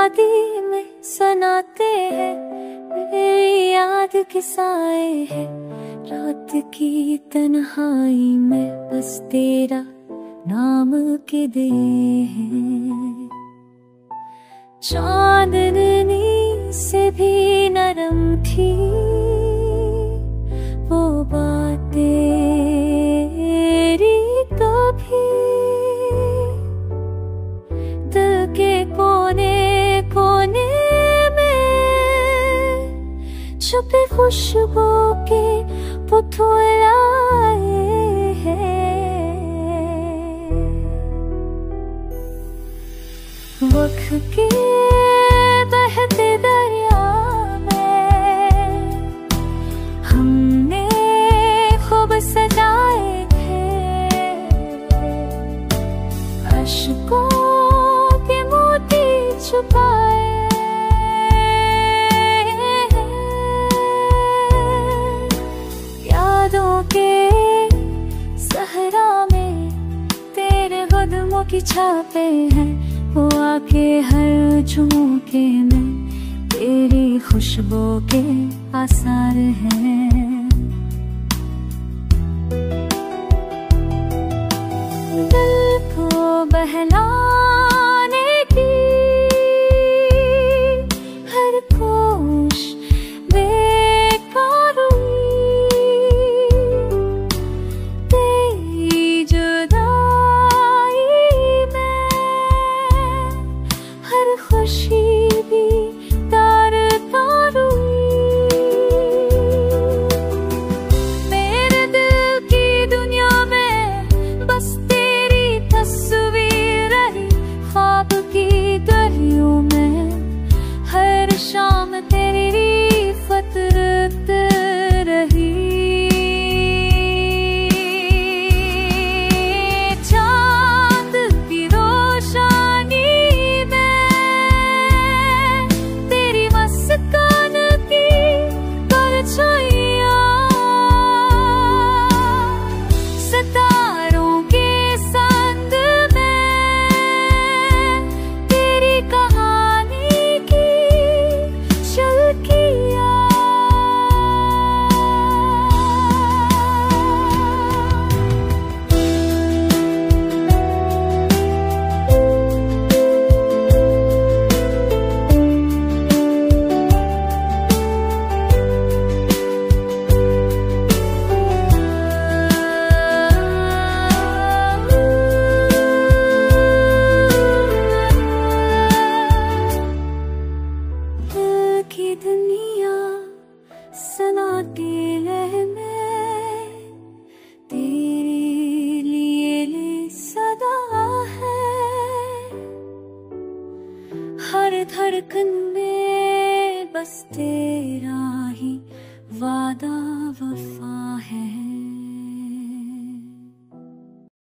वादी में सुनाते हैं, मेरी याद के साए है रात की तन्हाई में, बस तेरा नाम के दे हैं। चांदनी से भी नरम थी वो बातें तेरी कभी, दिल के कोने कोने में छुपे खुशबू के पुतलाए हैं। वक्त के बहते दरिया में हमने खूब सजाए थे, अश्कों के मोती छुपाए, यादों के सहरा में तेरे कदमों की छापे हैं, वो आके हर झोंके में तेरी खुशबू के आसार हैं। दिल को बहलाने की हर कोश बेकार हुई, तेरी जुदाई में हर खुशी भी तार तार हुई। मेरे दिल की दुनिया में बस तेरी तस्वीर रही, ख्वाब की दरियों में हर शाम तेरी फतरत रही। चांद की रोशनी में तेरी मुस्कान की परछाइयाँ, सितारों के संग में तेरी कहानी की झलकियाँ। दिल की दुनिया सुनाती रहने तेरे लिए सदा है, हर धड़कन में बस तेरा ही वादा वफा है।